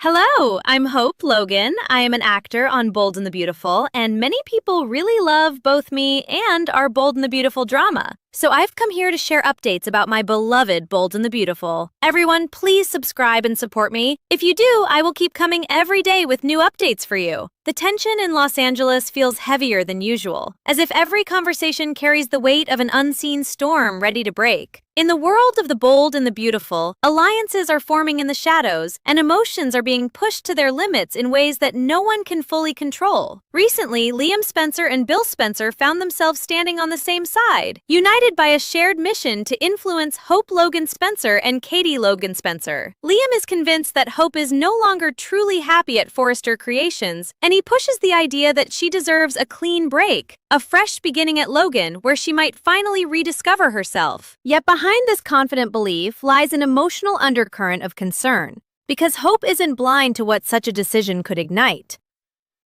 Hello, I'm Hope Logan. I am an actor on Bold and the Beautiful, and many people really love both me and our Bold and the Beautiful drama. So I've come here to share updates about my beloved Bold and the Beautiful. Everyone, please subscribe and support me. If you do, I will keep coming every day with new updates for you. The tension in Los Angeles feels heavier than usual, as if every conversation carries the weight of an unseen storm ready to break. In the world of the bold and the beautiful, alliances are forming in the shadows, and emotions are being pushed to their limits in ways that no one can fully control. Recently, Liam Spencer and Bill Spencer found themselves standing on the same side, united by a shared mission to influence Hope Logan Spencer and Katie Logan Spencer. Liam is convinced that Hope is no longer truly happy at Forrester Creations, and he pushes the idea that she deserves a clean break, a fresh beginning at Logan where she might finally rediscover herself. Yet behind this confident belief lies an emotional undercurrent of concern, because Hope isn't blind to what such a decision could ignite.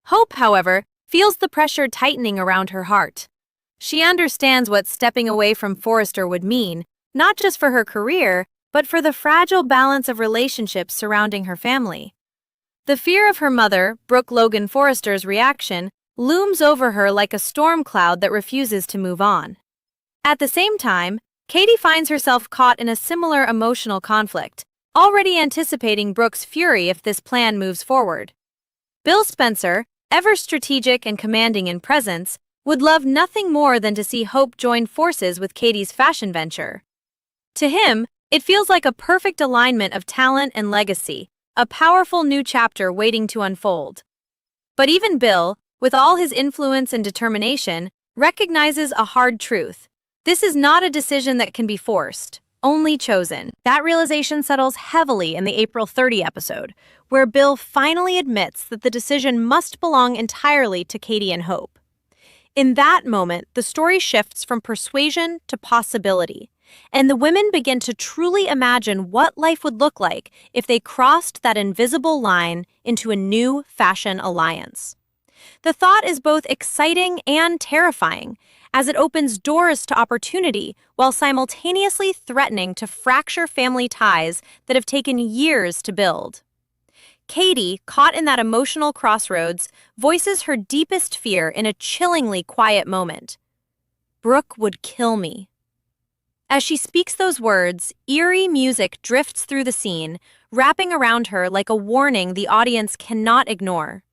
Hope, however, feels the pressure tightening around her heart. She understands what stepping away from Forrester would mean, not just for her career, but for the fragile balance of relationships surrounding her family. The fear of her mother, Brooke Logan Forrester's reaction, looms over her like a storm cloud that refuses to move on. At the same time, Katie finds herself caught in a similar emotional conflict, already anticipating Brooke's fury if this plan moves forward. Bill Spencer, ever strategic and commanding in presence, would love nothing more than to see Hope join forces with Katie's fashion venture. To him, it feels like a perfect alignment of talent and legacy, a powerful new chapter waiting to unfold. But even Bill, with all his influence and determination, recognizes a hard truth. This is not a decision that can be forced, only chosen. That realization settles heavily in the April 30 episode, where Bill finally admits that the decision must belong entirely to Katie and Hope. In that moment, the story shifts from persuasion to possibility, and the women begin to truly imagine what life would look like if they crossed that invisible line into a new fashion alliance. The thought is both exciting and terrifying, as it opens doors to opportunity while simultaneously threatening to fracture family ties that have taken years to build. Katie, caught in that emotional crossroads, voices her deepest fear in a chillingly quiet moment. "Brooke would kill me." As she speaks those words, eerie music drifts through the scene, wrapping around her like a warning the audience cannot ignore.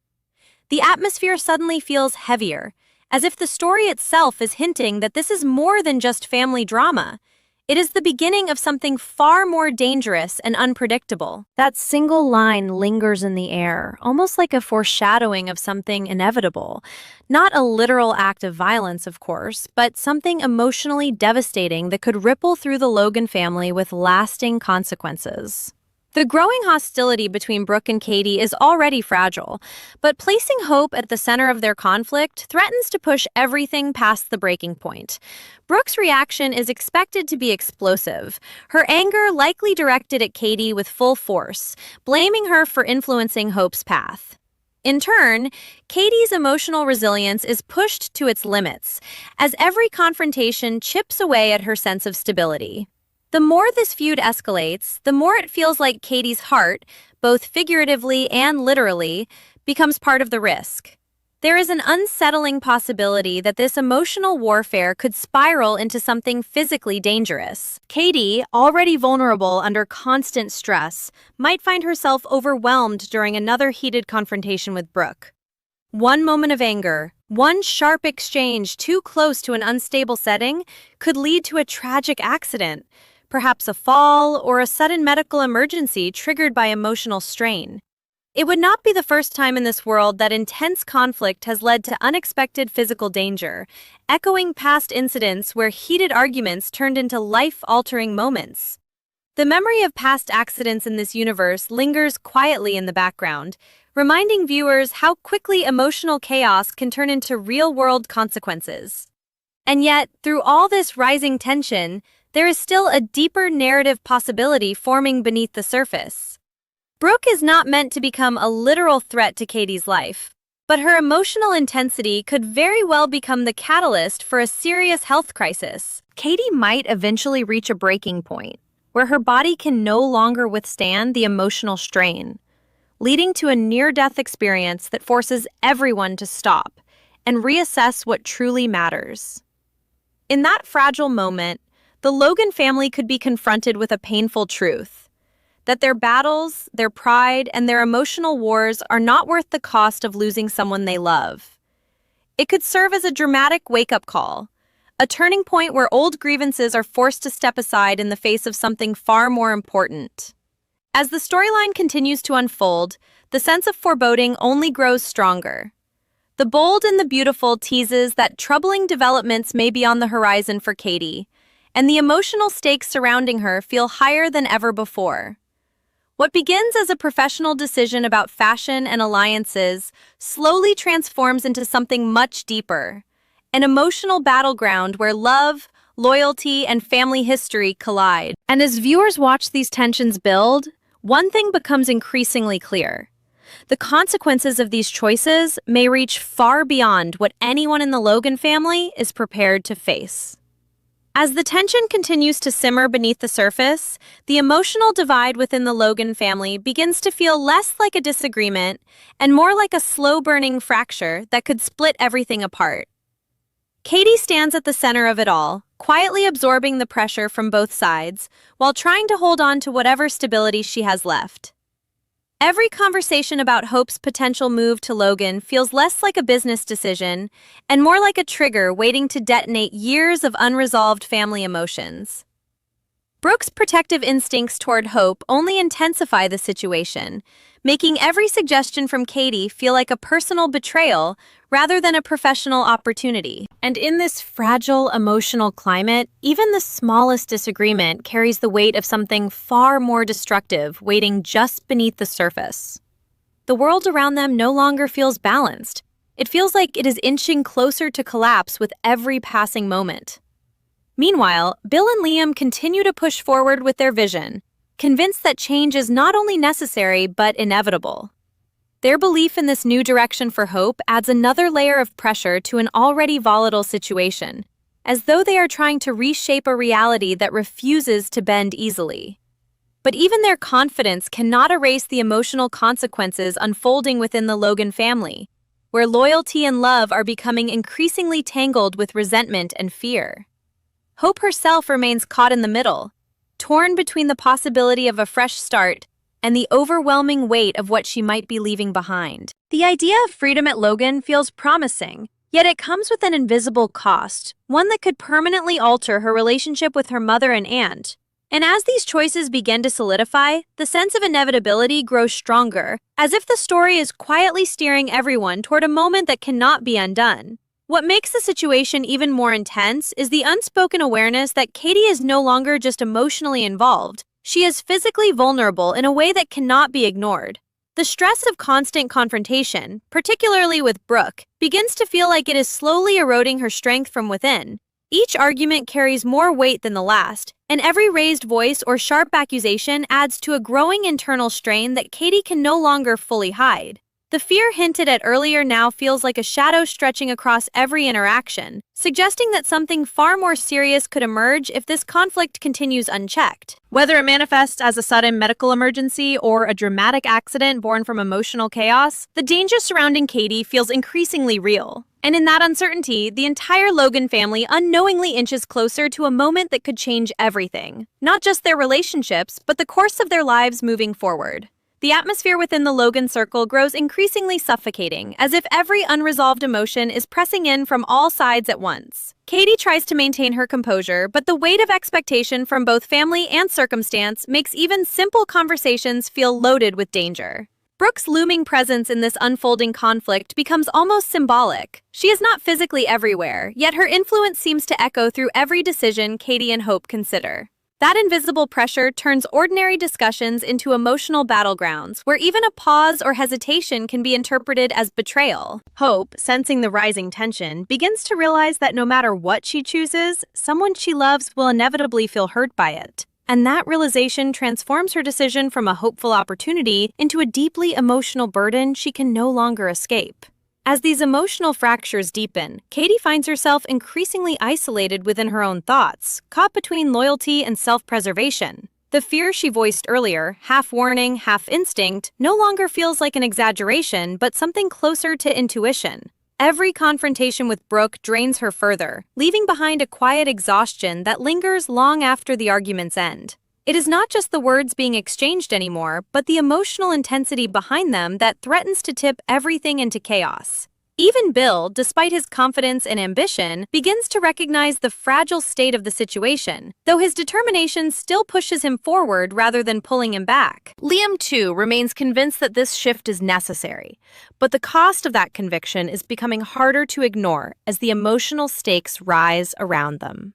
The atmosphere suddenly feels heavier, as if the story itself is hinting that this is more than just family drama. It is the beginning of something far more dangerous and unpredictable. That single line lingers in the air, almost like a foreshadowing of something inevitable. Not a literal act of violence, of course, but something emotionally devastating that could ripple through the Logan family with lasting consequences. The growing hostility between Brooke and Katie is already fragile, but placing Hope at the center of their conflict threatens to push everything past the breaking point. Brooke's reaction is expected to be explosive, her anger likely directed at Katie with full force, blaming her for influencing Hope's path. In turn, Katie's emotional resilience is pushed to its limits, as every confrontation chips away at her sense of stability. The more this feud escalates, the more it feels like Katie's heart, both figuratively and literally, becomes part of the risk. There is an unsettling possibility that this emotional warfare could spiral into something physically dangerous. Katie, already vulnerable under constant stress, might find herself overwhelmed during another heated confrontation with Brooke. One moment of anger, one sharp exchange too close to an unstable setting, could lead to a tragic accident. Perhaps a fall or a sudden medical emergency triggered by emotional strain. It would not be the first time in this world that intense conflict has led to unexpected physical danger, echoing past incidents where heated arguments turned into life-altering moments. The memory of past accidents in this universe lingers quietly in the background, reminding viewers how quickly emotional chaos can turn into real-world consequences. And yet, through all this rising tension, there is still a deeper narrative possibility forming beneath the surface. Brooke is not meant to become a literal threat to Katie's life, but her emotional intensity could very well become the catalyst for a serious health crisis. Katie might eventually reach a breaking point, where her body can no longer withstand the emotional strain. leading to a near-death experience that forces everyone to stop and reassess what truly matters. In that fragile moment, the Logan family could be confronted with a painful truth: that their battles, their pride, and their emotional wars are not worth the cost of losing someone they love. It could serve as a dramatic wake-up call, a turning point where old grievances are forced to step aside in the face of something far more important. As the storyline continues to unfold, the sense of foreboding only grows stronger. The Bold and the Beautiful teases that troubling developments may be on the horizon for Katie, and the emotional stakes surrounding her feel higher than ever before. What begins as a professional decision about fashion and alliances slowly transforms into something much deeper, an emotional battleground where love, loyalty, and family history collide. And as viewers watch these tensions build, one thing becomes increasingly clear: the consequences of these choices may reach far beyond what anyone in the Logan family is prepared to face. As the tension continues to simmer beneath the surface, the emotional divide within the Logan family begins to feel less like a disagreement and more like a slow-burning fracture that could split everything apart. Katie stands at the center of it all, quietly absorbing the pressure from both sides while trying to hold on to whatever stability she has left. Every conversation about Hope's potential move to Logan feels less like a business decision and more like a trigger waiting to detonate years of unresolved family emotions. Brooke's protective instincts toward Hope only intensify the situation, making every suggestion from Katie feel like a personal betrayal rather than a professional opportunity. And in this fragile emotional climate, even the smallest disagreement carries the weight of something far more destructive waiting just beneath the surface. The world around them no longer feels balanced. It feels like it is inching closer to collapse with every passing moment. Meanwhile, Bill and Liam continue to push forward with their vision, convinced that change is not only necessary but inevitable. Their belief in this new direction for Hope adds another layer of pressure to an already volatile situation, as though they are trying to reshape a reality that refuses to bend easily. But even their confidence cannot erase the emotional consequences unfolding within the Logan family, where loyalty and love are becoming increasingly tangled with resentment and fear. Hope herself remains caught in the middle, torn between the possibility of a fresh start and the overwhelming weight of what she might be leaving behind. The idea of freedom at Logan feels promising, yet it comes with an invisible cost, one that could permanently alter her relationship with her mother and aunt. And as these choices begin to solidify, the sense of inevitability grows stronger, as if the story is quietly steering everyone toward a moment that cannot be undone. What makes the situation even more intense is the unspoken awareness that Katie is no longer just emotionally involved. She is physically vulnerable in a way that cannot be ignored. The stress of constant confrontation, particularly with Brooke, begins to feel like it is slowly eroding her strength from within. Each argument carries more weight than the last, and every raised voice or sharp accusation adds to a growing internal strain that Katie can no longer fully hide. The fear hinted at earlier now feels like a shadow stretching across every interaction, suggesting that something far more serious could emerge if this conflict continues unchecked. Whether it manifests as a sudden medical emergency or a dramatic accident born from emotional chaos, the danger surrounding Katie feels increasingly real. And in that uncertainty, the entire Logan family unknowingly inches closer to a moment that could change everything. Not just their relationships, but the course of their lives moving forward. The atmosphere within the Logan circle grows increasingly suffocating, as if every unresolved emotion is pressing in from all sides at once. Katie tries to maintain her composure, but the weight of expectation from both family and circumstance makes even simple conversations feel loaded with danger. Brooke's looming presence in this unfolding conflict becomes almost symbolic. She is not physically everywhere, yet her influence seems to echo through every decision Katie and Hope consider. That invisible pressure turns ordinary discussions into emotional battlegrounds, where even a pause or hesitation can be interpreted as betrayal. Hope, sensing the rising tension, begins to realize that no matter what she chooses, someone she loves will inevitably feel hurt by it. And that realization transforms her decision from a hopeful opportunity into a deeply emotional burden she can no longer escape. As these emotional fractures deepen, Katie finds herself increasingly isolated within her own thoughts, caught between loyalty and self-preservation. The fear she voiced earlier, half warning, half instinct, no longer feels like an exaggeration, but something closer to intuition. Every confrontation with Brooke drains her further, leaving behind a quiet exhaustion that lingers long after the argument's end. It is not just the words being exchanged anymore, but the emotional intensity behind them that threatens to tip everything into chaos. Even Bill, despite his confidence and ambition, begins to recognize the fragile state of the situation, though his determination still pushes him forward rather than pulling him back. Liam, too, remains convinced that this shift is necessary, but the cost of that conviction is becoming harder to ignore as the emotional stakes rise around them.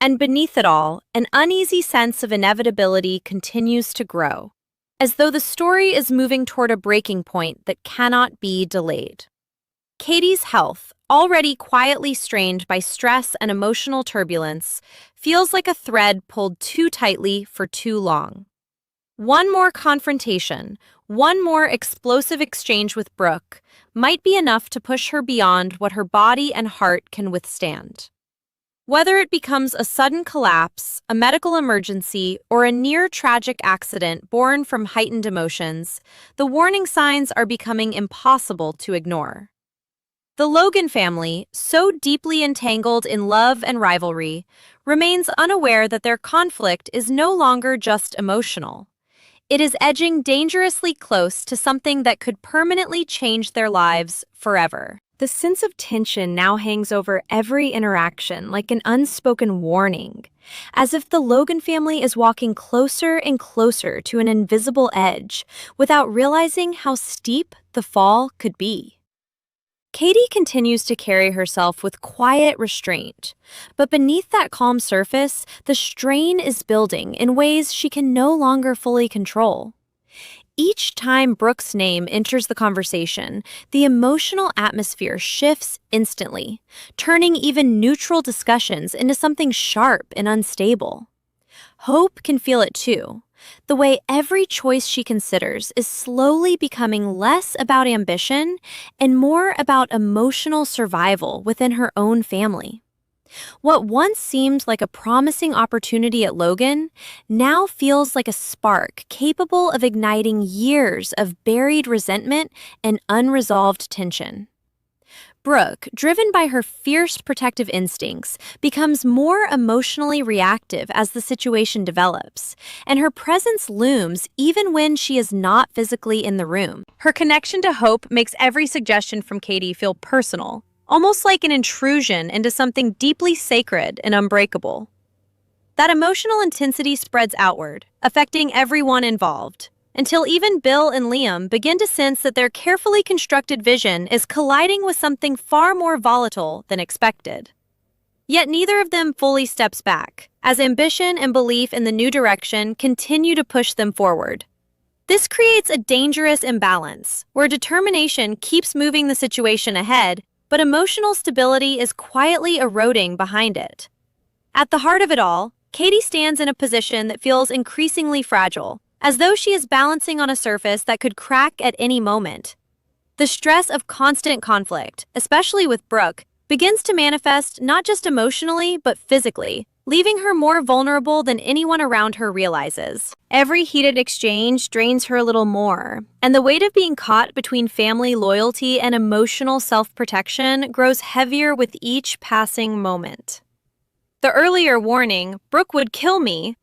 And beneath it all, an uneasy sense of inevitability continues to grow, as though the story is moving toward a breaking point that cannot be delayed. Katie's health, already quietly strained by stress and emotional turbulence, feels like a thread pulled too tightly for too long. One more confrontation, one more explosive exchange with Brooke, might be enough to push her beyond what her body and heart can withstand. Whether it becomes a sudden collapse, a medical emergency, or a near-tragic accident born from heightened emotions, the warning signs are becoming impossible to ignore. The Logan family, so deeply entangled in love and rivalry, remains unaware that their conflict is no longer just emotional. It is edging dangerously close to something that could permanently change their lives forever. The sense of tension now hangs over every interaction like an unspoken warning, as if the Logan family is walking closer and closer to an invisible edge without realizing how steep the fall could be. Katie continues to carry herself with quiet restraint, but beneath that calm surface, the strain is building in ways she can no longer fully control. Each time Brooke's name enters the conversation, the emotional atmosphere shifts instantly, turning even neutral discussions into something sharp and unstable. Hope can feel it too. The way every choice she considers is slowly becoming less about ambition and more about emotional survival within her own family. What once seemed like a promising opportunity at Logan now feels like a spark capable of igniting years of buried resentment and unresolved tension. Brooke, driven by her fierce protective instincts, becomes more emotionally reactive as the situation develops, and her presence looms even when she is not physically in the room. Her connection to Hope makes every suggestion from Katie feel personal, almost like an intrusion into something deeply sacred and unbreakable. That emotional intensity spreads outward, affecting everyone involved, until even Bill and Liam begin to sense that their carefully constructed vision is colliding with something far more volatile than expected. Yet neither of them fully steps back, as ambition and belief in the new direction continue to push them forward. This creates a dangerous imbalance, where determination keeps moving the situation ahead, but emotional stability is quietly eroding behind it. At the heart of it all, Katie stands in a position that feels increasingly fragile, as though she is balancing on a surface that could crack at any moment. The stress of constant conflict, especially with Brooke, begins to manifest not just emotionally but physically, leaving her more vulnerable than anyone around her realizes. Every heated exchange drains her a little more, and the weight of being caught between family loyalty and emotional self-protection grows heavier with each passing moment. The earlier warning, "Brooke would kill me,"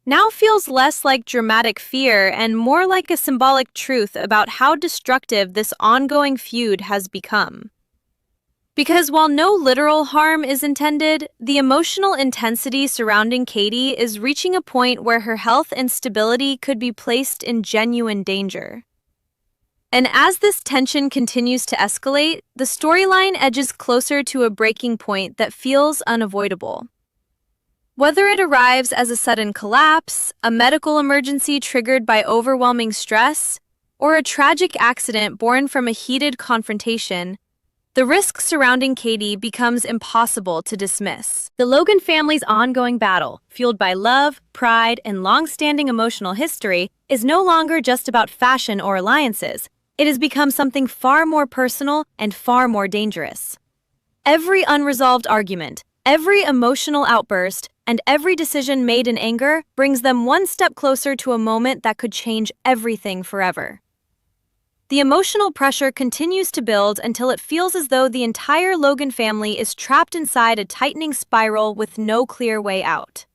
now feels less like dramatic fear and more like a symbolic truth about how destructive this ongoing feud has become. Because while no literal harm is intended, the emotional intensity surrounding Katie is reaching a point where her health and stability could be placed in genuine danger. And as this tension continues to escalate, the storyline edges closer to a breaking point that feels unavoidable. Whether it arrives as a sudden collapse, a medical emergency triggered by overwhelming stress, or a tragic accident born from a heated confrontation, the risk surrounding Katie becomes impossible to dismiss. The Logan family's ongoing battle, fueled by love, pride, and long-standing emotional history, is no longer just about fashion or alliances. It has become something far more personal and far more dangerous. Every unresolved argument, every emotional outburst, and every decision made in anger brings them one step closer to a moment that could change everything forever. The emotional pressure continues to build until it feels as though the entire Logan family is trapped inside a tightening spiral with no clear way out.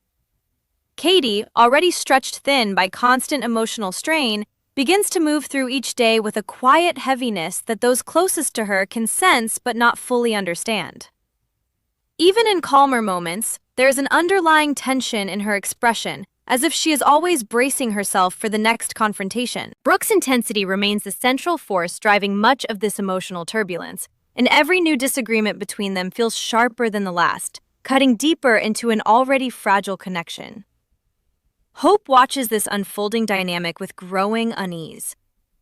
Katie, already stretched thin by constant emotional strain, begins to move through each day with a quiet heaviness that those closest to her can sense but not fully understand. Even in calmer moments, there is an underlying tension in her expression, as if she is always bracing herself for the next confrontation. Brooke's intensity remains the central force driving much of this emotional turbulence, and every new disagreement between them feels sharper than the last, cutting deeper into an already fragile connection. Hope watches this unfolding dynamic with growing unease,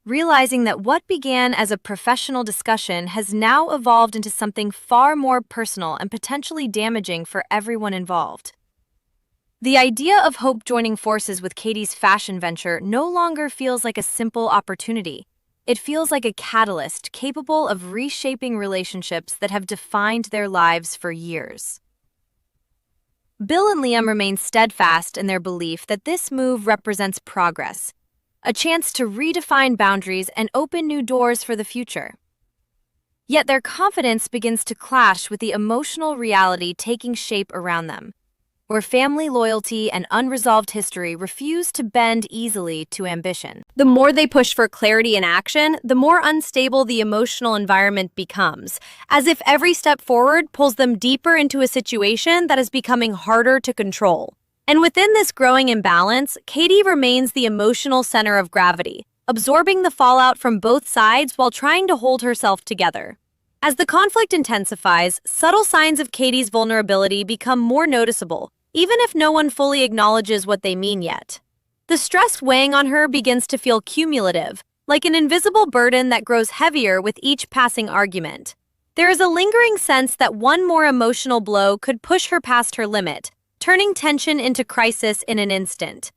realizing that what began as a professional discussion has now evolved into something far more personal and potentially damaging for everyone involved. The idea of Hope joining forces with Katie's fashion venture no longer feels like a simple opportunity. It feels like a catalyst capable of reshaping relationships that have defined their lives for years. Bill and Liam remain steadfast in their belief that this move represents progress, a chance to redefine boundaries and open new doors for the future. Yet their confidence begins to clash with the emotional reality taking shape around them, where family loyalty and unresolved history refuse to bend easily to ambition. The more they push for clarity and action, the more unstable the emotional environment becomes, as if every step forward pulls them deeper into a situation that is becoming harder to control. And within this growing imbalance, Katie remains the emotional center of gravity, absorbing the fallout from both sides while trying to hold herself together. As the conflict intensifies, subtle signs of Katie's vulnerability become more noticeable, even if no one fully acknowledges what they mean yet. The stress weighing on her begins to feel cumulative, like an invisible burden that grows heavier with each passing argument. There is a lingering sense that one more emotional blow could push her past her limit, turning tension into crisis in an instant.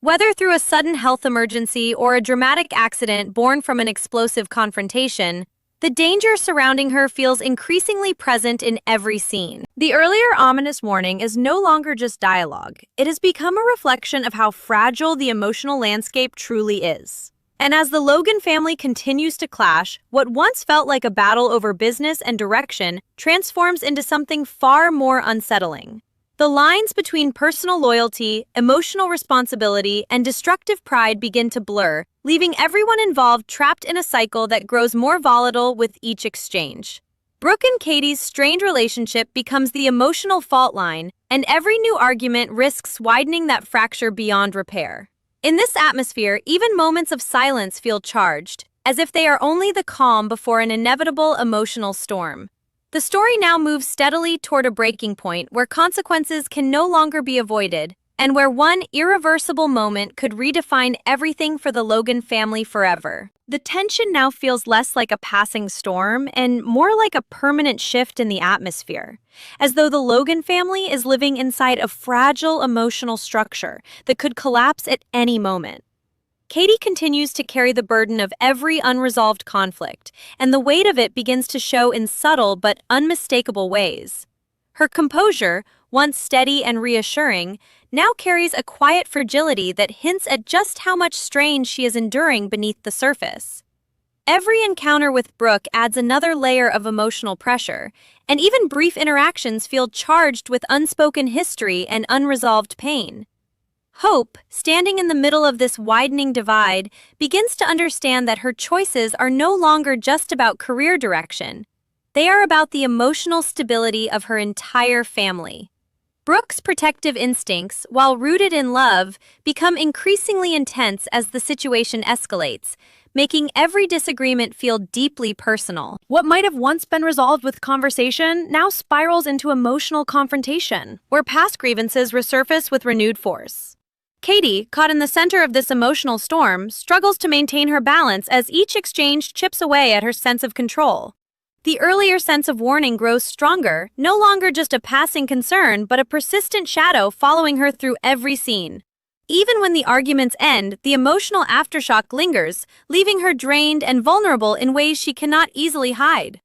Whether through a sudden health emergency or a dramatic accident born from an explosive confrontation, the danger surrounding her feels increasingly present in every scene. The earlier ominous warning is no longer just dialogue. It has become a reflection of how fragile the emotional landscape truly is. And as the Logan family continues to clash, what once felt like a battle over business and direction transforms into something far more unsettling. The lines between personal loyalty, emotional responsibility, and destructive pride begin to blur, leaving everyone involved trapped in a cycle that grows more volatile with each exchange. Brooke and Katie's strained relationship becomes the emotional fault line, and every new argument risks widening that fracture beyond repair. In this atmosphere, even moments of silence feel charged, as if they are only the calm before an inevitable emotional storm. The story now moves steadily toward a breaking point where consequences can no longer be avoided, and where one irreversible moment could redefine everything for the Logan family forever. The tension now feels less like a passing storm and more like a permanent shift in the atmosphere, as though the Logan family is living inside a fragile emotional structure that could collapse at any moment. Katie continues to carry the burden of every unresolved conflict, and the weight of it begins to show in subtle but unmistakable ways. Her composure, once steady and reassuring, now carries a quiet fragility that hints at just how much strain she is enduring beneath the surface. Every encounter with Brooke adds another layer of emotional pressure, and even brief interactions feel charged with unspoken history and unresolved pain. Hope, standing in the middle of this widening divide, begins to understand that her choices are no longer just about career direction. They are about the emotional stability of her entire family. Brooke's protective instincts, while rooted in love, become increasingly intense as the situation escalates, making every disagreement feel deeply personal. What might have once been resolved with conversation now spirals into emotional confrontation, where past grievances resurface with renewed force. Katie, caught in the center of this emotional storm, struggles to maintain her balance as each exchange chips away at her sense of control. The earlier sense of warning grows stronger, no longer just a passing concern, but a persistent shadow following her through every scene. Even when the arguments end, the emotional aftershock lingers, leaving her drained and vulnerable in ways she cannot easily hide.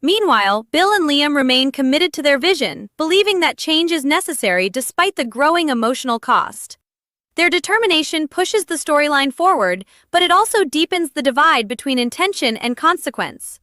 Meanwhile, Bill and Liam remain committed to their vision, believing that change is necessary despite the growing emotional cost. Their determination pushes the storyline forward, but it also deepens the divide between intention and consequence.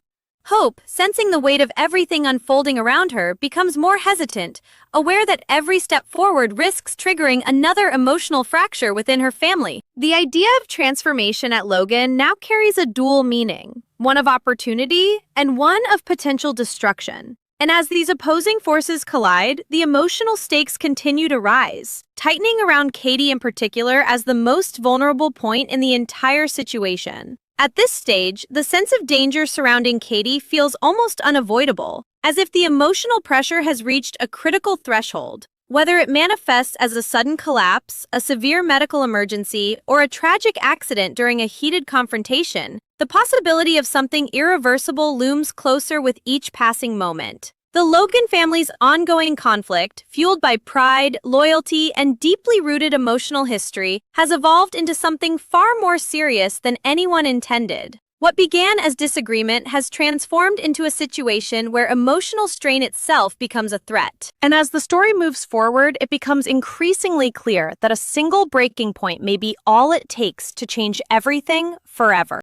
Hope, sensing the weight of everything unfolding around her, becomes more hesitant, aware that every step forward risks triggering another emotional fracture within her family. The idea of transformation at Logan now carries a dual meaning, one of opportunity and one of potential destruction. And as these opposing forces collide, the emotional stakes continue to rise, tightening around Katie in particular as the most vulnerable point in the entire situation. At this stage, the sense of danger surrounding Katie feels almost unavoidable, as if the emotional pressure has reached a critical threshold. Whether it manifests as a sudden collapse, a severe medical emergency, or a tragic accident during a heated confrontation, the possibility of something irreversible looms closer with each passing moment. The Logan family's ongoing conflict, fueled by pride, loyalty, and deeply rooted emotional history, has evolved into something far more serious than anyone intended. What began as disagreement has transformed into a situation where emotional strain itself becomes a threat. And as the story moves forward, it becomes increasingly clear that a single breaking point may be all it takes to change everything forever.